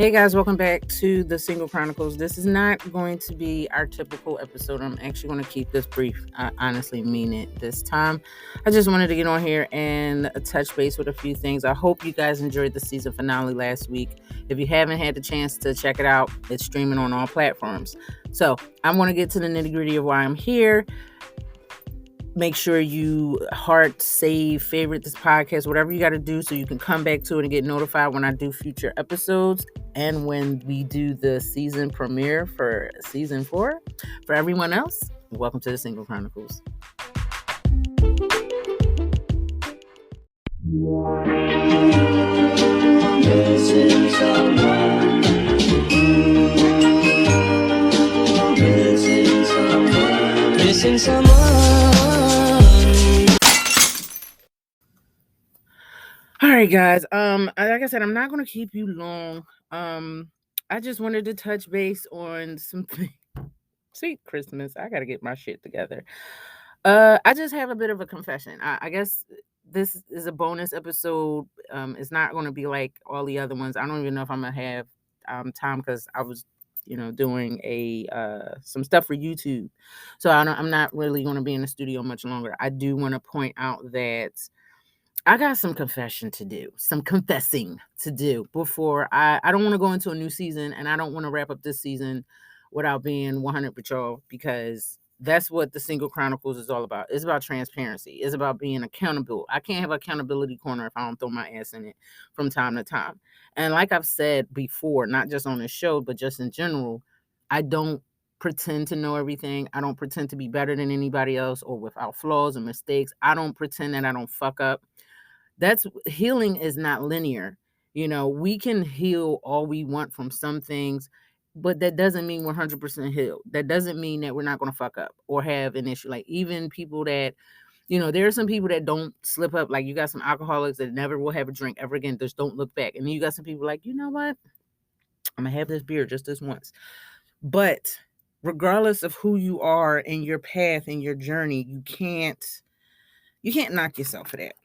Hey guys, welcome back to the Single Chronicles. This is not going to be our typical episode. I'm actually going to keep this brief. I honestly mean it this time. I just wanted to get on here and touch base with a few things. I hope you guys enjoyed the season finale last week. If you haven't had the chance to check it out, it's streaming on all platforms. So I want to get to the nitty gritty of why I'm here. Make sure you heart, save, favorite this podcast, whatever you got to do so you can come back to it and get notified when I do future episodes and when we do the season premiere for season 4. For everyone else, welcome to the Single Chronicles. Missing someone. Missing someone. Missing someone. All right, guys. Like I said, I'm not going to keep you long. I just wanted to touch base on something. Sweet Christmas. I got to get my shit together. I just have a bit of a confession. I guess this is a bonus episode. It's not going to be like all the other ones. I don't even know if I'm going to have time because I was, doing some stuff for YouTube. So I'm not really going to be in the studio much longer. I do want to point out that I got some confession to do, some confessing to do before I don't want to go into a new season, and I don't want to wrap up this season without being 100 with y'all, because that's what the Single Chronicles is all about. It's about transparency. It's about being accountable. I can't have an accountability corner if I don't throw my ass in it from time to time. And like I've said before, not just on this show, but just in general, I don't pretend to know everything. I don't pretend to be better than anybody else or without flaws and mistakes. I don't pretend that I don't fuck up. That's healing is not linear. We can heal all we want from some things, but that doesn't mean we're 100% healed. That doesn't mean that we're not going to fuck up or have an issue. Like, even people that, there are some people that don't slip up. Like, you got some alcoholics that never will have a drink ever again. Just don't look back. And then you got some people like, you know what? I'm going to have this beer just this once. But regardless of who you are in your path and your journey, you can't knock yourself for that.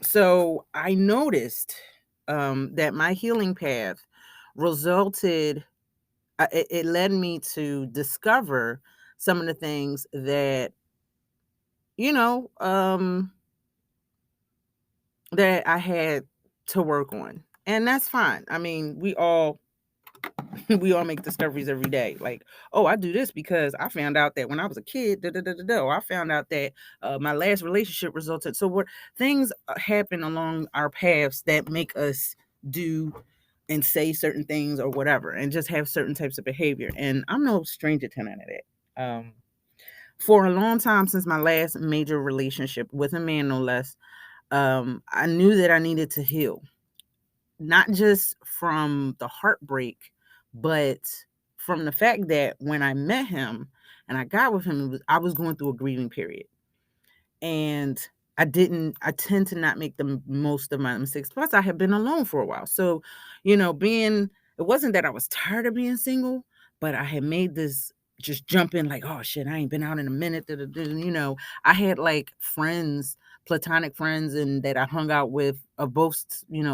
So I noticed that my healing path resulted, it led me to discover some of the things that, that I had to work on. And that's fine. I mean, we all make discoveries every day. Like, oh, I do this because I found out that when I was a kid, or I found out that my last relationship resulted. So what things happen along our paths that make us do and say certain things or whatever, and just have certain types of behavior. And I'm no stranger to none of that. For a long time, since my last major relationship with a man, no less, I knew that I needed to heal, not just from the heartbreak, but from the fact that when I met him and I got with him, I was going through a grieving period. And I tend to not make the most of my mistakes. Plus, I had been alone for a while. So, it wasn't that I was tired of being single, but I had made this just jump in like, oh shit, I ain't been out in a minute. I had like friends, platonic friends, and that I hung out with of both,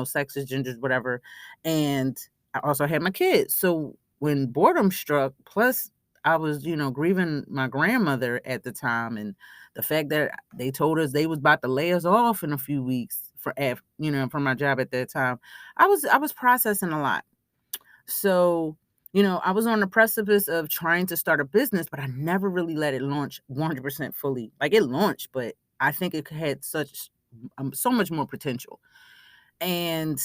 sexes, genders, whatever. And I also had my kids. So when boredom struck, plus I was, grieving my grandmother at the time, and the fact that they told us they was about to lay us off in a few weeks from my job at that time, I was processing a lot. So, I was on the precipice of trying to start a business, but I never really let it launch 100% fully. Like, it launched, but I think it had so much more potential. And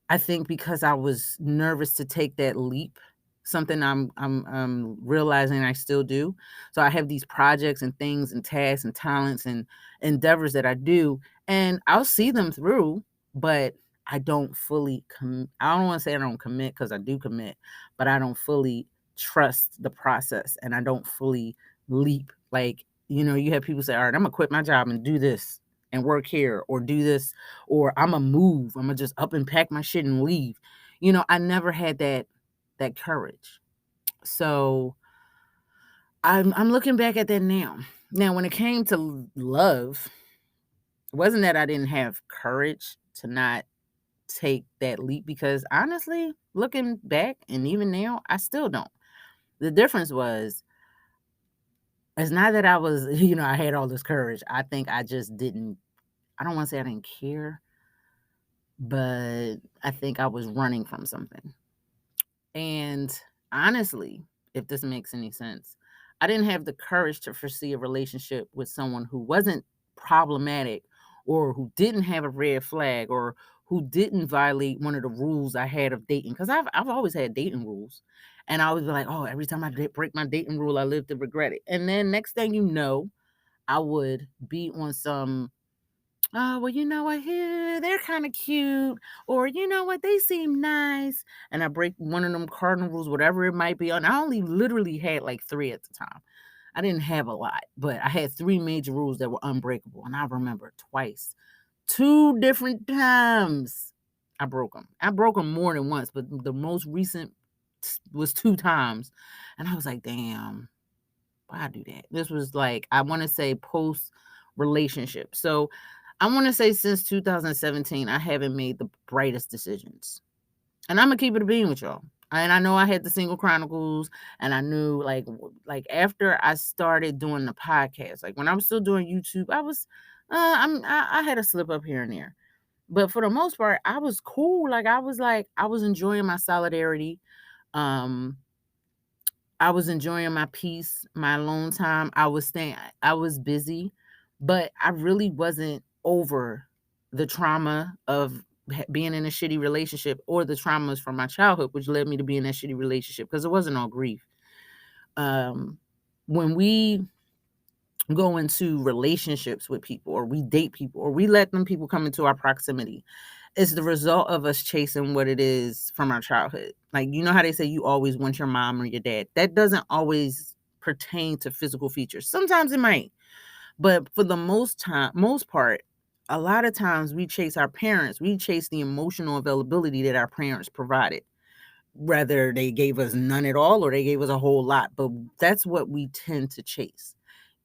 I think because I was nervous to take that leap, something I'm realizing I still do. So I have these projects and things and tasks and talents and endeavors that I do, and I'll see them through, but I don't fully I don't want to say I don't commit, because I do commit, but I don't fully trust the process, and I don't fully leap. Like, you have people say, all right, I'm gonna quit my job and do this and work here, or do this, or I'm gonna move. I'm gonna just up and pack my shit and leave. I never had that courage. So I'm looking back at that now. Now, when it came to love, it wasn't that I didn't have courage to not take that leap because honestly, looking back and even now, I still don't. The difference was it's not that I was, I had all this courage. I think I just didn't, I don't want to say I didn't care, but I think I was running from something. And honestly, if this makes any sense, I didn't have the courage to foresee a relationship with someone who wasn't problematic or who didn't have a red flag or who didn't violate one of the rules I had of dating. Because I've always had dating rules. And I always be like, oh, every time I break my dating rule, I live to regret it. And then next thing you know, I would be on some oh, well, you know what? Here, they're kind of cute. Or, you know what? They seem nice. And I break one of them cardinal rules, whatever it might be. And I only literally had like 3 at the time. I didn't have a lot, but I had 3 major rules that were unbreakable. And I remember twice, 2 different times I broke them. I broke them more than once, but the most recent was 2 times. And I was like, damn, why I do that? This was like, I want to say post relationship. So I want to say since 2017, I haven't made the brightest decisions. And I'm gonna keep it a bean with y'all. And I know I had the single chronicles, and I knew like after I started doing the podcast, like when I was still doing YouTube, I was I had a slip up here and there. But for the most part, I was cool. I was enjoying my solidarity. Um I was enjoying my peace, my alone time. I was busy, but I really wasn't over the trauma of being in a shitty relationship or the traumas from my childhood, which led me to be in that shitty relationship because it wasn't all grief. Um, when we go into relationships with people or we date people or we let them people come into our proximity, it's the result of us chasing what it is from our childhood. Like, you know how they say you always want your mom or your dad? That doesn't always pertain to physical features. Sometimes it might, but for the most part, a lot of times we chase our parents. We chase the emotional availability that our parents provided, whether they gave us none at all or they gave us a whole lot. But that's what we tend to chase,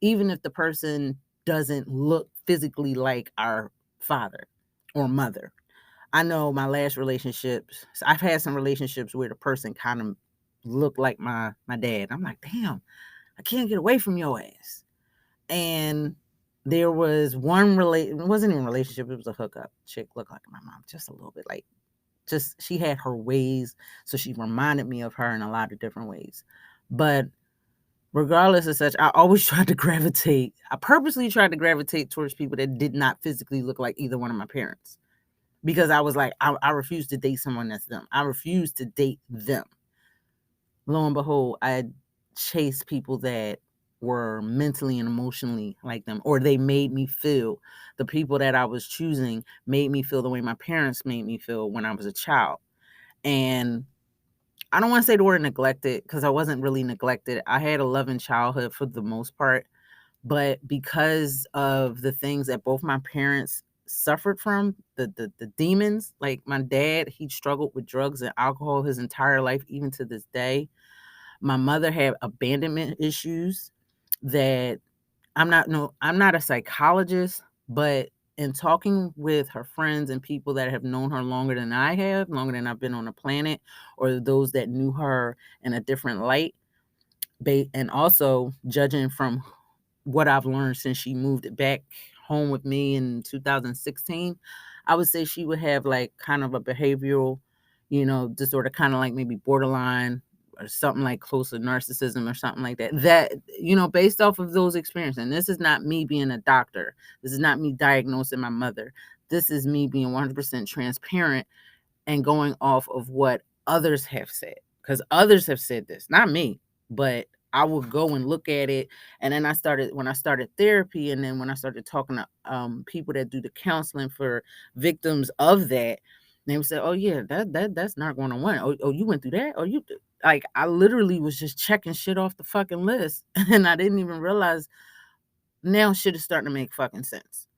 even if the person doesn't look physically like our father or mother. I know my last relationships, I've had some relationships where the person kind of looked like my dad. I'm like, damn, I can't get away from your ass. And there was it wasn't even a relationship, it was a hookup. Chick looked like my mom, just a little bit. Like, just she had her ways, so she reminded me of her in a lot of different ways. But regardless of such, I always I purposely tried to gravitate towards people that did not physically look like either one of my parents. Because I was like, I refuse to date someone that's them. I refuse to date them. Lo and behold, I chased people that were mentally and emotionally like them, or they made me feel. The people that I was choosing made me feel the way my parents made me feel when I was a child. And I don't want to say the word neglected because I wasn't really neglected. I had a loving childhood for the most part. But because of the things that both my parents suffered from, the demons, like my dad, he struggled with drugs and alcohol his entire life, even to this day. My mother had abandonment issues that I'm not a psychologist, but in talking with her friends and people that have known her longer than I have, longer than I've been on the planet, or those that knew her in a different light, and also judging from what I've learned since she moved back home with me in 2016, I would say she would have like kind of a behavioral, disorder, kind of like maybe borderline or something like close to narcissism or something like that. That, based off of those experiences. And this is not me being a doctor. This is not me diagnosing my mother. This is me being 100% transparent and going off of what others have said. Because others have said this, not me, but I would go and look at it. And then when I started therapy, and then when I started talking to people that do the counseling for victims of that, they would say, oh yeah, that's not going on one. Oh, you went through that? Like, I literally was just checking shit off the fucking list. And I didn't even realize now shit is starting to make fucking sense.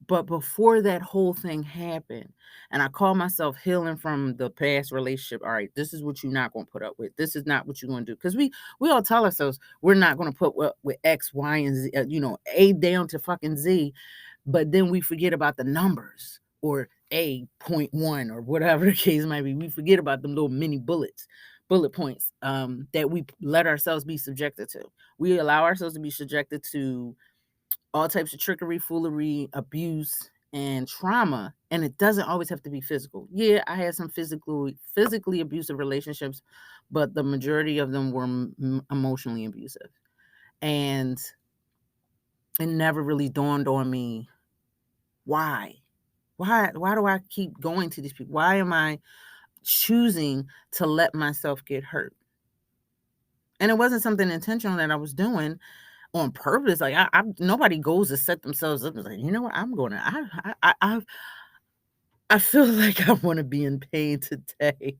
But before that whole thing happened, and I call myself healing from the past relationship. All right, this is what you're not going to put up with. This is not what you're going to do. Because we all tell ourselves we're not going to put up with X, Y, and Z, A down to fucking Z. But then we forget about the numbers, or a point one or whatever the case might be. We forget about them little mini bullet points that we let ourselves be subjected to. We allow ourselves to be subjected to all types of trickery, foolery, abuse, and trauma. And it doesn't always have to be physical. Yeah, I had some physically abusive relationships, but the majority of them were emotionally abusive. And it never really dawned on me why. Why do I keep going to these people? Why am I choosing to let myself get hurt? And it wasn't something intentional that I was doing on purpose. Like I nobody goes to set themselves up and like, you know what, I'm going to I feel like I want to be in pain today.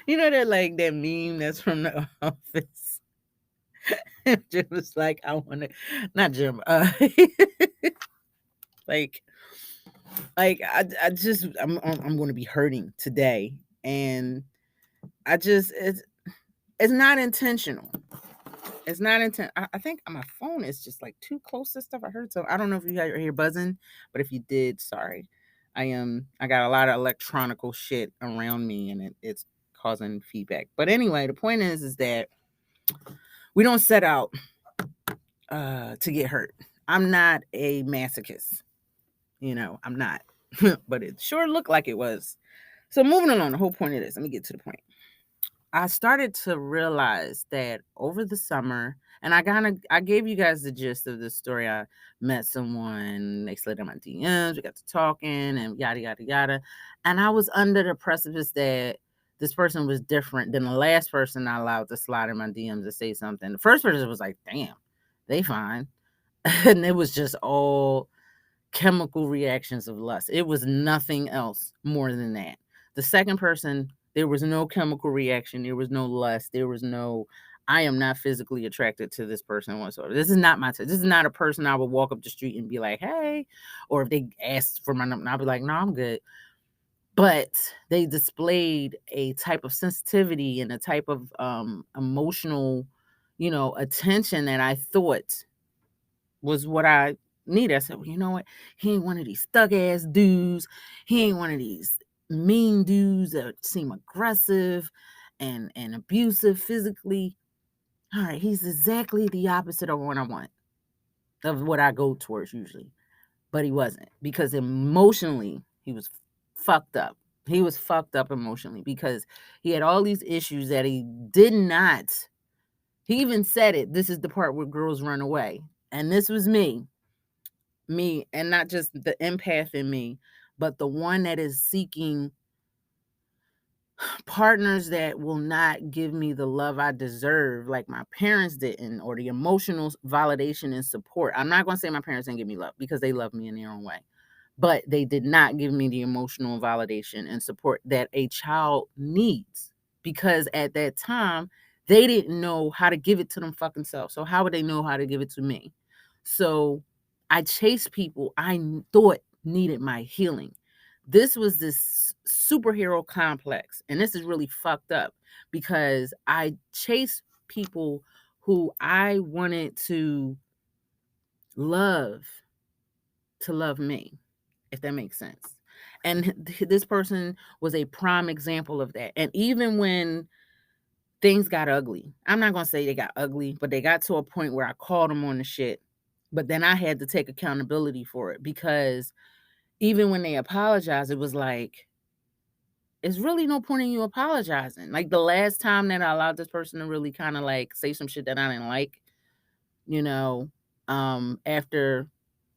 You know that like that meme that's from The Office. Jim was like, I want to, not Jim. Like I just I'm going to be hurting today, and I just it's not intentional. It's not intent. I think my phone is just like too close to stuff I heard. So I don't know if you got your ear buzzing, but if you did, sorry. I got a lot of electronical shit around me, and it's causing feedback. But anyway, the point is that we don't set out to get hurt. I'm not a masochist. I'm not. But it sure looked like it was. So moving along, the whole point of this, let me get to the point. I started to realize that over the summer, and I gave you guys the gist of the story. I met someone, they slid in my DMs, we got to talking, and yada yada yada. And I was under the precipice that this person was different than the last person I allowed to slide in my DMs to say something. The first person was like, damn, they fine. And it was just all chemical reactions of lust. It was nothing else more than that. The second person, there was no chemical reaction. There was no lust. There was no, I am not physically attracted to this person whatsoever. This is not my type. This is not a person I would walk up the street and be like, hey. Or if they asked for my number, I'd be like, no, I'm good. But they displayed a type of sensitivity and a type of emotional, attention that I thought was what I need. I said, well, you know what? He ain't one of these thug ass dudes. He ain't one of these mean dudes that seem aggressive and abusive physically. All right, he's exactly the opposite of what I want, of what I go towards usually. But he wasn't, because emotionally he was fucked up. He was fucked up emotionally because he had all these issues that he did not. He even said it. This is the part where girls run away. And this was me, and not just the empath in me, but the one that is seeking partners that will not give me the love I deserve, like my parents didn't, or the emotional validation and support. I'm not going to say my parents didn't give me love, because they love me in their own way, but they did not give me the emotional validation and support that a child needs, because at that time they didn't know how to give it to them fucking self. So how would they know how to give it to me? So I chased people I thought needed my healing. This was this superhero complex, and this is really fucked up, because I chased people who I wanted to love me, if that makes sense. And this person was a prime example of that. And even when things got ugly, I'm not going to say they got ugly, but they got to a point where I called them on the shit. But then I had to take accountability for it, because even when they apologized, it was like, it's really no point in you apologizing. Like the last time that I allowed this person to really kind of like say some shit that I didn't like, after,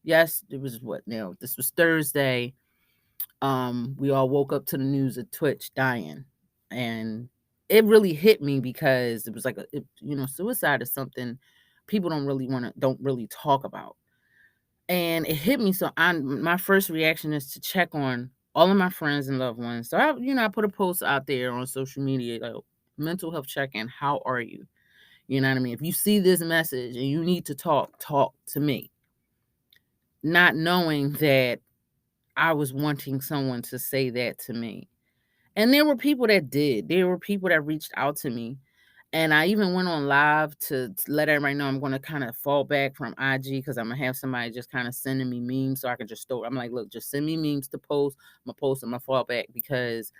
yes, it was what now? This was Thursday. We all woke up to the news of Twitch dying, and it really hit me, because it was like suicide is something people don't really talk about. And it hit me. So my first reaction is to check on all of my friends and loved ones. So I put a post out there on social media, like, mental health check-in. How are you? You know what I mean? If you see this message and you need to talk to me. Not knowing that I was wanting someone to say that to me. And there were people that did. There were people that reached out to me. And I even went on live to let everybody know I'm going to kind of fall back from IG because I'm going to have somebody just kind of sending me memes so I can just store. I'm like, look, just send me memes to post. I'm going to post. I'm going to fall back because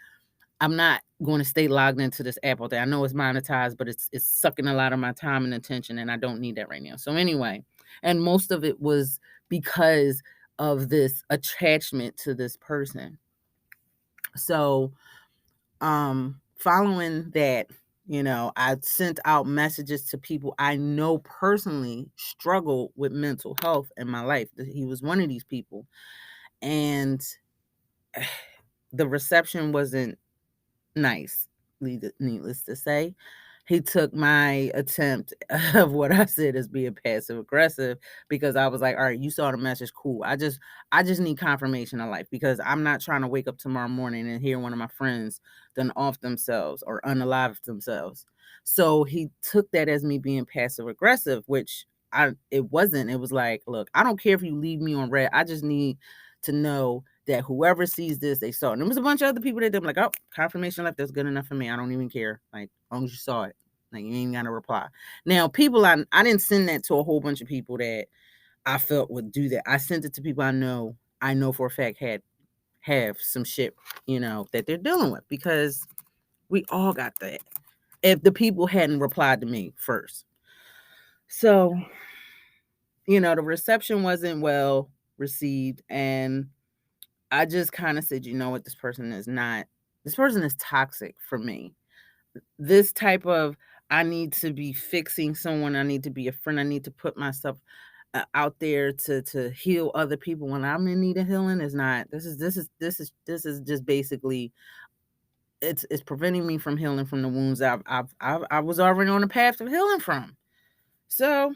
I'm not going to stay logged into this app all day. I know it's monetized, but it's sucking a lot of my time and attention, and I don't need that right now. So anyway, and most of it was because of this attachment to this person. So following that, I sent out messages to people I know personally struggle with mental health in my life. He was one of these people. And the reception wasn't nice, needless to say. He took my attempt of what I said as being passive aggressive because I was like, all right, you saw the message, cool. I just need confirmation of life because I'm not trying to wake up tomorrow morning and hear one of my friends done off themselves or unalive themselves. So he took that as me being passive aggressive, which it wasn't. It was like, look, I don't care if you leave me on red. I just need to know that whoever sees this, they saw it. And there was a bunch of other people that did like, oh, confirmation left, that's good enough for me. I don't even care. Like, as long as you saw it. Like, you ain't got to reply. Now, people, I didn't send that to a whole bunch of people that I felt would do that. I sent it to people I know for a fact have some shit, that they're dealing with because we all got that. If the people hadn't replied to me first. So, the reception wasn't well received, and I just kind of said, you know what, this person is toxic for me. This type of, I need to be fixing someone, I need to be a friend, I need to put myself out there to heal other people when I'm in need of healing is not. This is just basically it's preventing me from healing from the wounds I was already on the path of healing from. So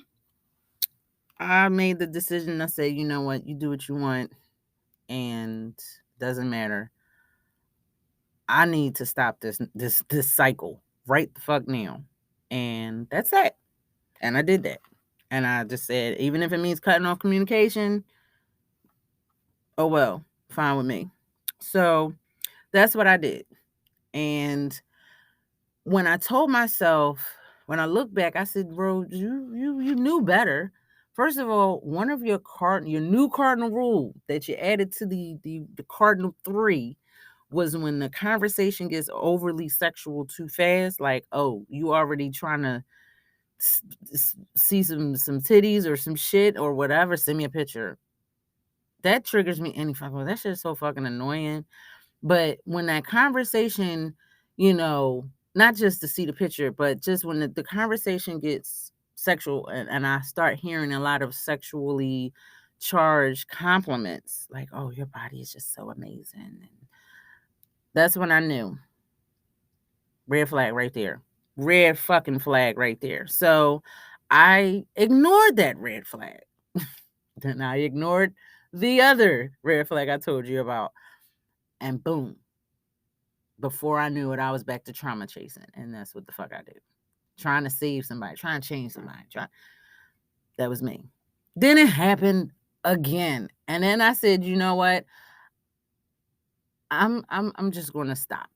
I made the decision to say, you know what, you do what you want, and doesn't matter. I need to stop this cycle right the fuck now. And that's it. And I did that. And I just said, even if it means cutting off communication, oh well, fine with me. So that's what I did. And when I told myself, when I look back, I said, bro, you knew better. First of all, one of your new cardinal rule that you added to the cardinal 3 was when the conversation gets overly sexual too fast, like, oh, you already trying to see some titties or some shit or whatever, send me a picture. That triggers me any fucking way. That shit is so fucking annoying. But when that conversation, not just to see the picture, but just when the conversation gets sexual and I start hearing a lot of sexually charged compliments, like, oh, your body is just so amazing. And that's when I knew. Red flag right there. Red fucking flag right there. So I ignored that red flag. Then I ignored the other red flag I told you about. And boom. Before I knew it, I was back to trauma chasing. And that's what the fuck I did. Trying to save somebody, trying to change somebody. That was me. Then it happened again. And then I said, you know what? I'm just gonna stop.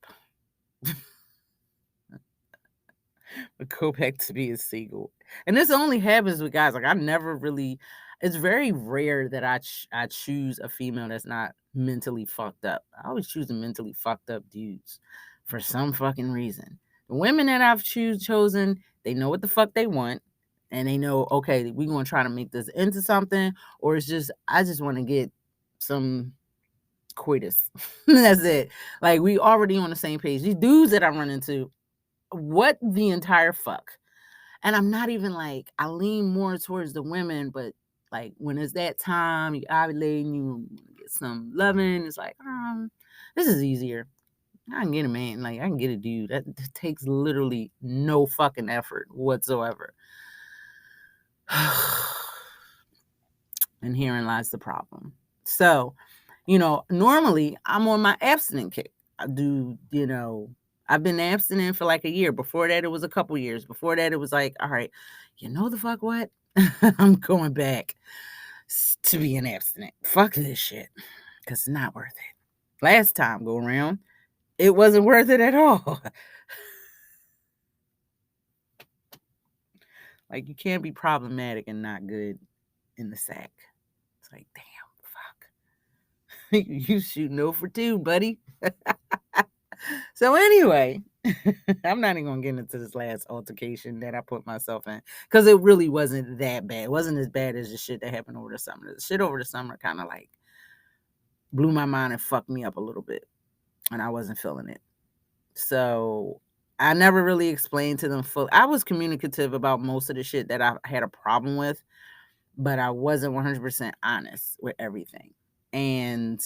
But go back to being single. And this only happens with guys. Like, I never really, it's very rare that I choose a female that's not mentally fucked up. I always choose the mentally fucked up dudes for some fucking reason. The women that I've chosen, they know what the fuck they want. And they know, okay, we're going to try to make this into something. Or it's just, I just want to get some coitus. That's it. Like, we already on the same page. These dudes that I run into, what the entire fuck? And I'm not even like, I lean more towards the women, but like when it's that time, you ovulating, you get some loving, it's like, this is easier. I can get a man, like I can get a dude. That takes literally no fucking effort whatsoever. And herein lies the problem. So, normally I'm on my abstinent kick. I do, I've been abstinent for like a year. Before that, it was a couple years. Before that, it was like, all right, the fuck what? I'm going back to being abstinent. Fuck this shit. Because it's not worth it. Last time go around, it wasn't worth it at all. Like, you can't be problematic and not good in the sack. It's like, damn, fuck. You shoot no for two, buddy. So anyway, I'm not even gonna get into this last altercation that I put myself in, because it really wasn't that bad. It wasn't as bad as the shit that happened over the summer. The shit over the summer kind of like blew my mind and fucked me up a little bit, and I wasn't feeling it. So I never really explained to them full. I was communicative about most of the shit that I had a problem with, but I wasn't 100% honest with everything. And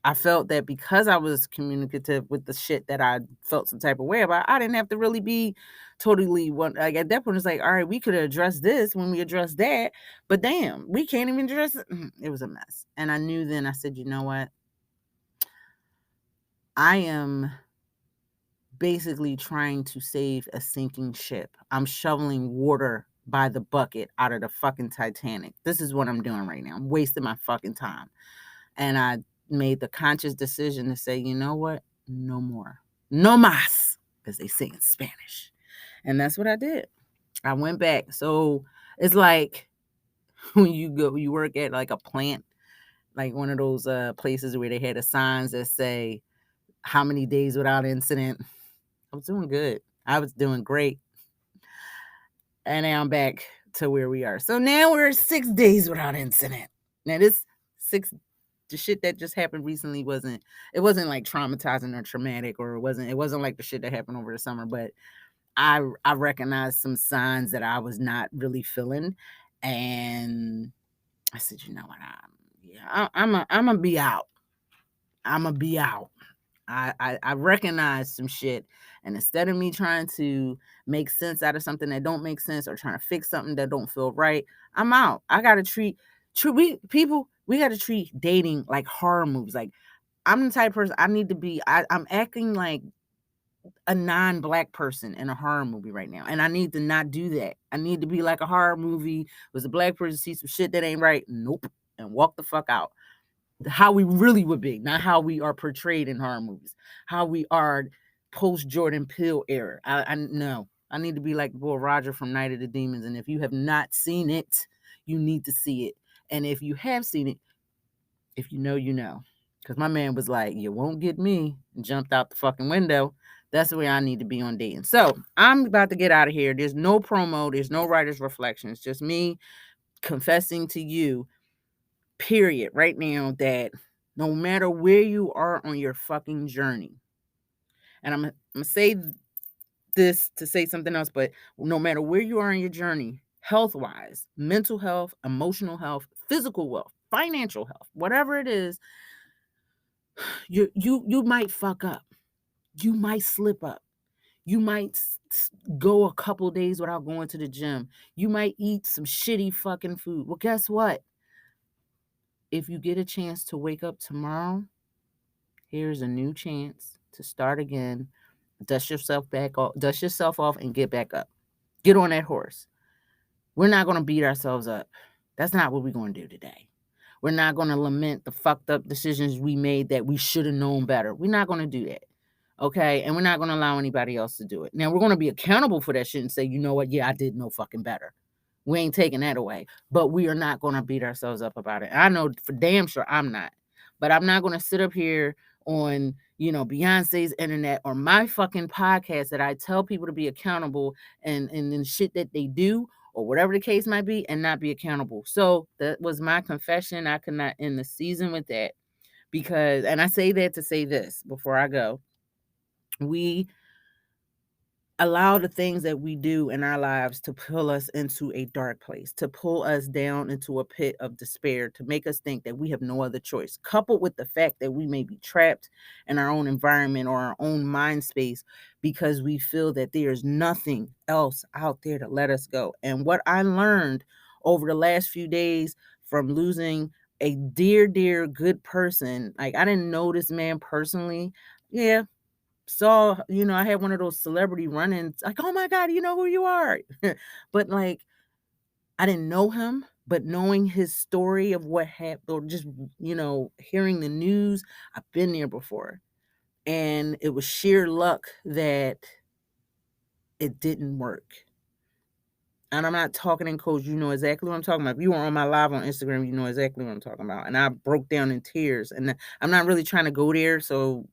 I felt that because I was communicative with the shit that I felt some type of way about, I didn't have to really be totally one. Like, at that point, it's like, all right, we could have addressed this when we addressed that, but damn, we can't even address it. It was a mess. And I knew then, I said, you know what? I am basically trying to save a sinking ship. I'm shoveling water by the bucket out of the fucking Titanic. This is what I'm doing right now. I'm wasting my fucking time. And I made the conscious decision to say, you know what? No more. No más, as they say in Spanish. And that's what I did. I went back. So it's like when you work at like a plant, like one of those places where they had the signs that say how many days without incident. I was doing good. I was doing great. And now I'm back to where we are. So now we're 6 days without incident. Now this the shit that just happened recently wasn't like traumatizing or traumatic, or it wasn't like the shit that happened over the summer, but I recognized some signs that I was not really feeling, and I said, you know what, I'm gonna be out. I'm gonna be out. I recognize some shit, and instead of me trying to make sense out of something that don't make sense, or trying to fix something that don't feel right, I'm out. I gotta we gotta treat dating like horror movies. Like, I'm the type of person, I need to be. I'm acting like a non-black person in a horror movie right now, and I need to not do that. I need to be like a horror movie. Was a black person see some shit that ain't right? Nope, and walk the fuck out. How we really would be, not how we are portrayed in horror movies, how we are post Jordan Peele era. I know I need to be like boy Roger from Night of the Demons, and if you have not seen it, you need to see it. And if you have seen it, if you know, you know, because my man was like, "You won't get me," and jumped out the fucking window. That's the way I need to be on dating. So I'm about to get out of here. There's no promo. There's no writer's reflection. It's just me confessing to you, period, right now, that no matter where you are on your fucking journey, and I'm gonna say this to say something else, but no matter where you are on your journey, health wise, mental health, emotional health, physical wealth, financial health, whatever it is, you might fuck up, you might slip up, you might go a couple days without going to the gym, you might eat some shitty fucking food. Well, guess what? If you get a chance to wake up tomorrow, here's a new chance to start again. Dust yourself off and get back up. Get on that horse. We're not going to beat ourselves up. That's not what we're going to do today. We're not going to lament the fucked up decisions we made that we should have known better. We're not going to do that. Okay? And we're not going to allow anybody else to do it. Now, we're going to be accountable for that shit and say, you know what? Yeah, I did know fucking better. We ain't taking that away. But we are not going to beat ourselves up about it. I know for damn sure I'm not. But I'm not going to sit up here on, Beyonce's internet or my fucking podcast that I tell people to be accountable and then shit that they do or whatever the case might be and not be accountable. So that was my confession. I could not end the season with that because, and I say that to say this before I go, we allow the things that we do in our lives to pull us into a dark place, to pull us down into a pit of despair, to make us think that we have no other choice, coupled with the fact that we may be trapped in our own environment or our own mind space because we feel that there's nothing else out there to let us go. And what I learned over the last few days from losing a dear, dear, good person, like I didn't know this man personally. Yeah, saw, I had one of those celebrity run-ins, like, oh my God, you know who you are. But like, I didn't know him, but knowing his story of what happened, or just, hearing the news, I've been there before. And it was sheer luck that it didn't work. And I'm not talking in codes. You know exactly what I'm talking about. If you were on my live on Instagram, you know exactly what I'm talking about. And I broke down in tears. And I'm not really trying to go there, so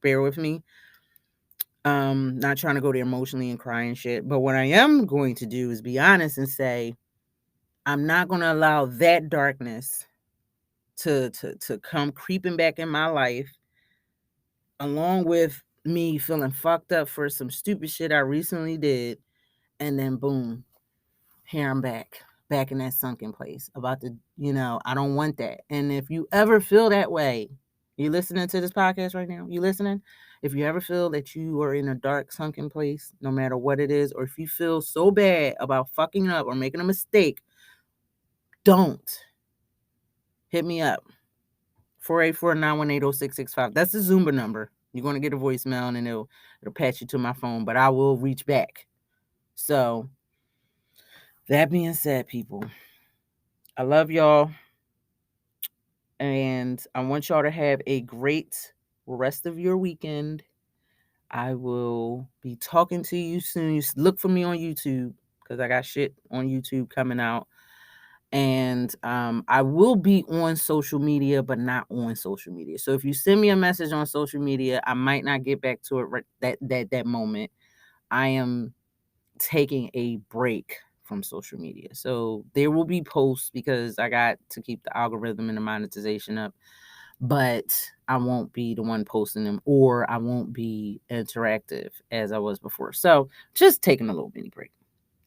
bear with me. Not trying to go there emotionally and cry and shit. But what I am going to do is be honest and say, I'm not gonna allow that darkness to come creeping back in my life, along with me feeling fucked up for some stupid shit I recently did, and then boom, here I'm back in that sunken place. About to, I don't want that. And if you ever feel that way, you listening to this podcast right now? You listening? If you ever feel that you are in a dark, sunken place, no matter what it is, or if you feel so bad about fucking up or making a mistake, don't hit me up. 484-918-0665. That's the Zumba number. You're going to get a voicemail and it'll patch you to my phone, but I will reach back. So, that being said, people, I love y'all. And I want y'all to have a great rest of your weekend. I will be talking to you soon. You look for me on YouTube because I got shit on YouTube coming out. And I will be on social media, but not on social media. So if you send me a message on social media, I might not get back to it that moment. I am taking a break from social media. So there will be posts because I got to keep the algorithm and the monetization up, but I won't be the one posting them, or I won't be interactive as I was before. So just taking a little mini break.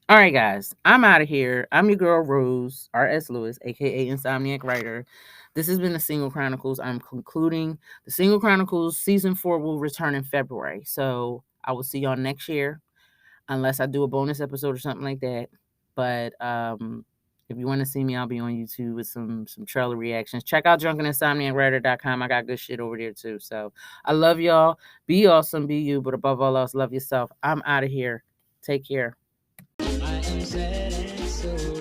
All right, guys, I'm out of here. I'm your girl, Rose, R.S. Lewis, a.k.a. Insomniac Writer. This has been the Single Chronicles. I'm concluding the Single Chronicles. Season 4 will return in February. So I will see y'all next year, unless I do a bonus episode or something like that. But if you want to see me, I'll be on YouTube with some trailer reactions. Check out drunkeninsomniacwriter.com. I got good shit over there, too. So I love y'all. Be awesome, be you. But above all else, love yourself. I'm out of here. Take care. I am sad and so